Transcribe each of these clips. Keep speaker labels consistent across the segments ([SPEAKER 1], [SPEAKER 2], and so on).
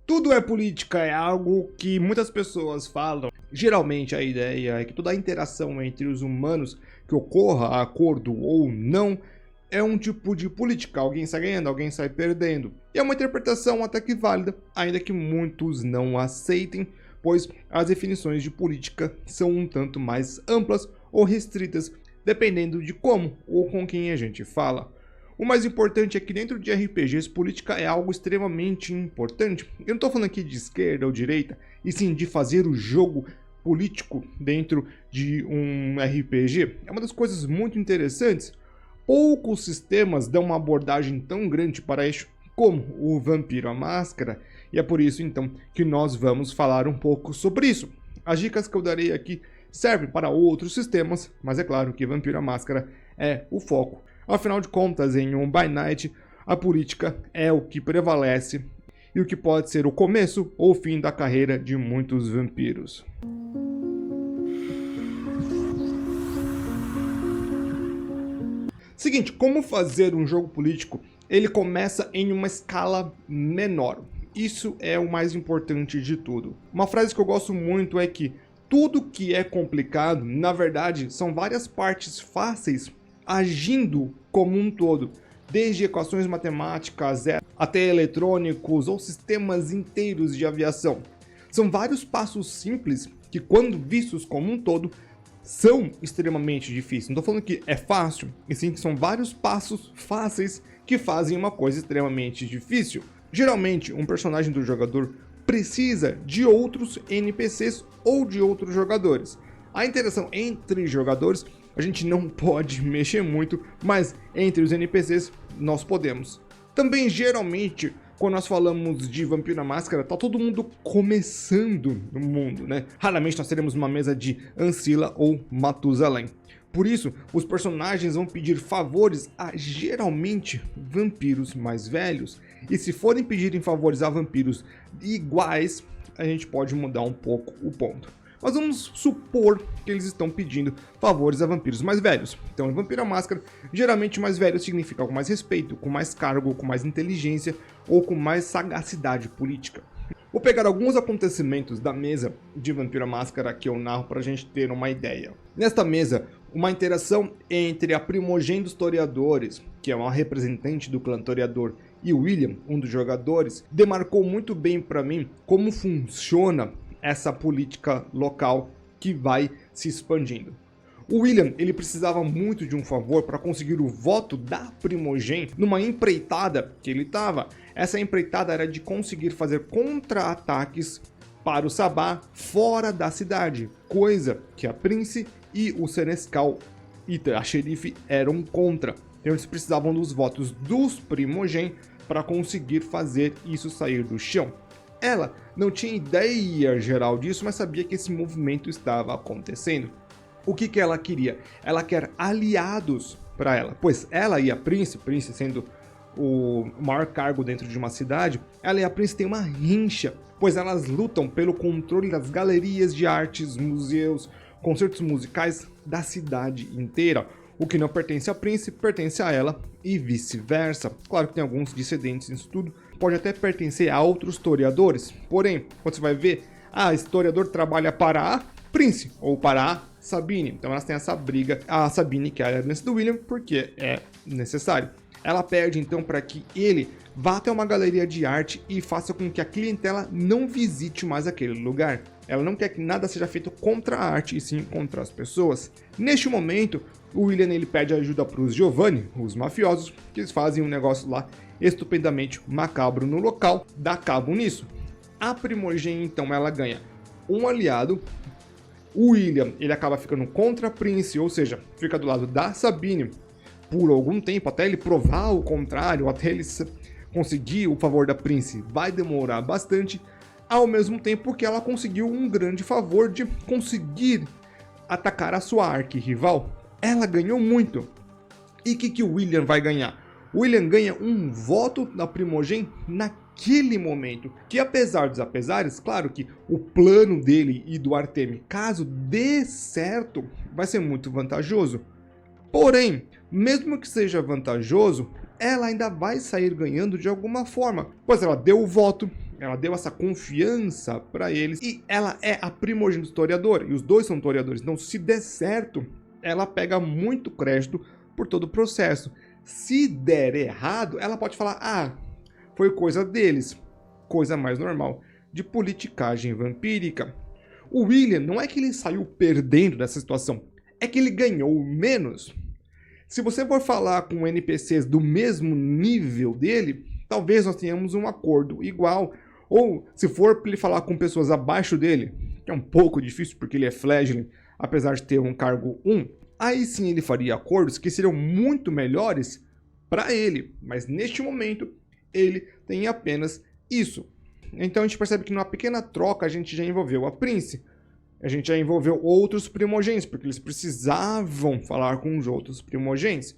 [SPEAKER 1] Tudo é política, é algo que muitas pessoas falam. Geralmente a ideia é que toda a interação entre os humanos que ocorra, acordo ou não, é um tipo de política. Alguém sai ganhando, alguém sai perdendo. E é uma interpretação até que válida, ainda que muitos não aceitem, pois as definições de política são um tanto mais amplas ou restritas, dependendo de como ou com quem a gente fala. O mais importante é que dentro de RPGs, política é algo extremamente importante. Eu não estou falando aqui de esquerda ou direita, e sim de fazer o jogo político dentro de um RPG. É uma das coisas muito interessantes. Poucos sistemas dão uma abordagem tão grande para isso como o Vampiro à Máscara, e é por isso então que nós vamos falar um pouco sobre isso. As dicas que eu darei aqui servem para outros sistemas, mas é claro que Vampiro à Máscara é o foco. Afinal de contas, em um By Night, a política é o que prevalece e o que pode ser o começo ou fim da carreira de muitos vampiros. Seguinte, como fazer um jogo político? Ele começa em uma escala menor. Isso é o mais importante de tudo. Uma frase que eu gosto muito é que tudo que é complicado, na verdade, são várias partes fáceis agindo como um todo, desde equações matemáticas até eletrônicos ou sistemas inteiros de aviação. São vários passos simples que, quando vistos como um todo, são extremamente difíceis. Não estou falando que é fácil, e sim que são vários passos fáceis que fazem uma coisa extremamente difícil. Geralmente, um personagem do jogador precisa de outros NPCs ou de outros jogadores. A interação entre jogadores a gente não pode mexer muito, mas entre os NPCs nós podemos. Também, geralmente, quando nós falamos de Vampiro à Máscara, tá todo mundo começando no mundo, né? Raramente nós teremos uma mesa de Ancila ou Matusalém. Por isso, os personagens vão pedir favores a, geralmente, vampiros mais velhos. E se forem pedirem favores a vampiros iguais, a gente pode mudar um pouco o ponto. Mas vamos supor que eles estão pedindo favores a vampiros mais velhos. Então, em Vampiro à Máscara, geralmente mais velho significa com mais respeito, com mais cargo, com mais inteligência ou com mais sagacidade política. Vou pegar alguns acontecimentos da mesa de Vampiro à Máscara que eu narro para a gente ter uma ideia. Nesta mesa, uma interação entre a primogênita dos Toreadores, que é uma representante do clã Toreador, e o William, um dos jogadores, demarcou muito bem para mim como funciona essa política local que vai se expandindo. O William, ele precisava muito de um favor para conseguir o voto da primogênita numa empreitada que ele estava. Essa empreitada era de conseguir fazer contra-ataques para o Sabá fora da cidade, coisa que a Prince e o Senescal e a Xerife eram contra. Então eles precisavam dos votos dos primogênitos para conseguir fazer isso sair do chão. Ela não tinha ideia geral disso, mas sabia que esse movimento estava acontecendo. O que ela queria? Ela quer aliados para ela, pois ela e a Prince sendo o maior cargo dentro de uma cidade, ela e a Prince têm uma rincha, pois elas lutam pelo controle das galerias de artes, museus, concertos musicais da cidade inteira. O que não pertence a Prince pertence a ela e vice-versa. Claro que tem alguns dissidentes nisso tudo, pode até pertencer a outros toreadores, porém, quando você vai ver, a historiador trabalha para a Prince ou para a Sabine, então elas têm essa briga, a Sabine que é a aliança do William, porque é necessário. Ela pede então para que ele vá até uma galeria de arte e faça com que a clientela não visite mais aquele lugar. Ela não quer que nada seja feito contra a arte e sim contra as pessoas. Neste momento, o William ele pede ajuda para os Giovanni, os mafiosos, que eles fazem um negócio lá estupendamente macabro no local, dá cabo nisso. A primogênita então ela ganha um aliado. O William ele acaba ficando contra a Prince, ou seja, fica do lado da Sabine por algum tempo, até ele provar o contrário, até ele conseguir o favor da Prince, vai demorar bastante, ao mesmo tempo que ela conseguiu um grande favor de conseguir atacar a sua arquirrival. Ela ganhou muito. E o que o William vai ganhar? O William ganha um voto da primogênita naquele momento, que apesar dos apesares, claro que o plano dele e do Artemi, caso dê certo, vai ser muito vantajoso. Porém, mesmo que seja vantajoso, ela ainda vai sair ganhando de alguma forma, pois ela deu o voto ela deu essa confiança para eles e ela é a primogênita do historiador, e os dois são historiadores, então se der certo, ela pega muito crédito por todo o processo. Se der errado, ela pode falar, ah, foi coisa deles, coisa mais normal de politicagem vampírica. O William não é que ele saiu perdendo dessa situação, é que ele ganhou menos. Se você for falar com NPCs do mesmo nível dele, talvez nós tenhamos um acordo igual. Ou se for para ele falar com pessoas abaixo dele, que é um pouco difícil porque ele é Fledgling, apesar de ter um cargo 1, aí sim ele faria acordos que seriam muito melhores para ele. Mas neste momento, ele tem apenas isso. Então a gente percebe que numa pequena troca a gente já envolveu a Prince. A gente já envolveu outros primogênitos, porque eles precisavam falar com os outros primogênitos.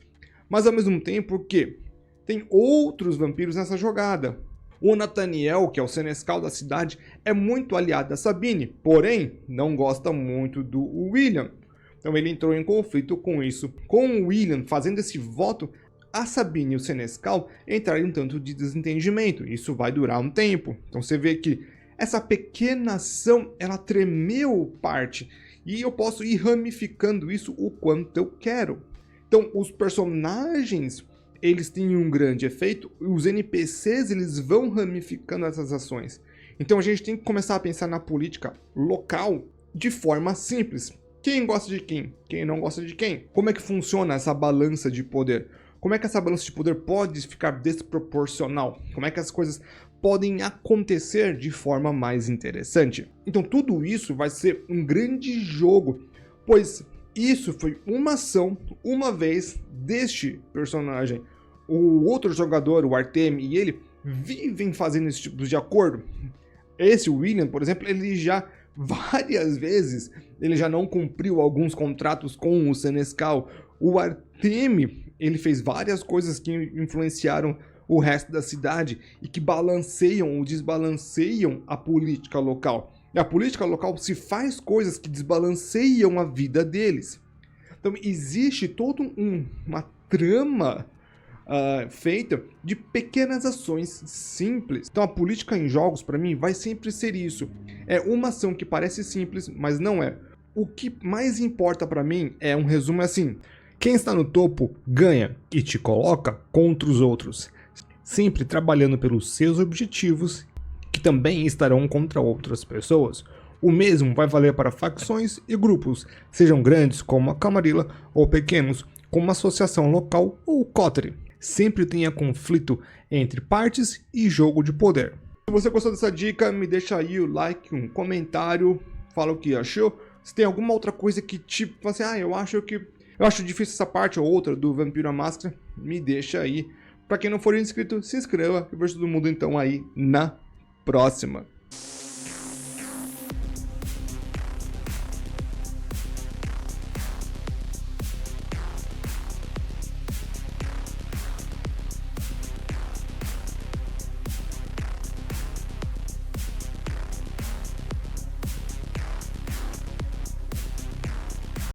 [SPEAKER 1] Mas ao mesmo tempo que tem outros vampiros nessa jogada. O Nathaniel, que é o senescal da cidade, é muito aliado da Sabine, porém não gosta muito do William. Então ele entrou em conflito com isso. Com o William fazendo esse voto, a Sabine e o senescal entraram em um tanto de desentendimento. Isso vai durar um tempo. Então você vê que essa pequena ação, ela tremeu parte. E eu posso ir ramificando isso o quanto eu quero. Então, os personagens, eles têm um grande efeito. Os NPCs, eles vão ramificando essas ações. Então, a gente tem que começar a pensar na política local de forma simples. Quem gosta de quem? Quem não gosta de quem? Como é que funciona essa balança de poder? Como é que essa balança de poder pode ficar desproporcional? Como é que as coisas podem acontecer de forma mais interessante? Então tudo isso vai ser um grande jogo, pois isso foi uma ação, uma vez, deste personagem. O outro jogador, o Artemi, e ele vivem fazendo esse tipo de acordo. Esse William, por exemplo, ele já várias vezes, ele já não cumpriu alguns contratos com o Senescal. O Artemi, ele fez várias coisas que influenciaram o resto da cidade e que balanceiam ou desbalanceiam a política local. E a política local se faz coisas que desbalanceiam a vida deles. Então existe toda uma trama feita de pequenas ações simples. Então a política em jogos, para mim, vai sempre ser isso. É uma ação que parece simples, mas não é. O que mais importa para mim é um resumo assim: quem está no topo ganha e te coloca contra os outros, sempre trabalhando pelos seus objetivos, que também estarão contra outras pessoas. O mesmo vai valer para facções e grupos, sejam grandes como a Camarilla ou pequenos como a associação local ou Coterie. Sempre tenha conflito entre partes e jogo de poder. Se você gostou dessa dica, me deixa aí o like, um comentário, fala o que achou. Se tem alguma outra coisa que tipo, assim, eu acho difícil essa parte ou outra do Vampiro à Máscara, me deixa aí. Pra quem não for inscrito, se inscreva e vejo todo mundo então aí na próxima.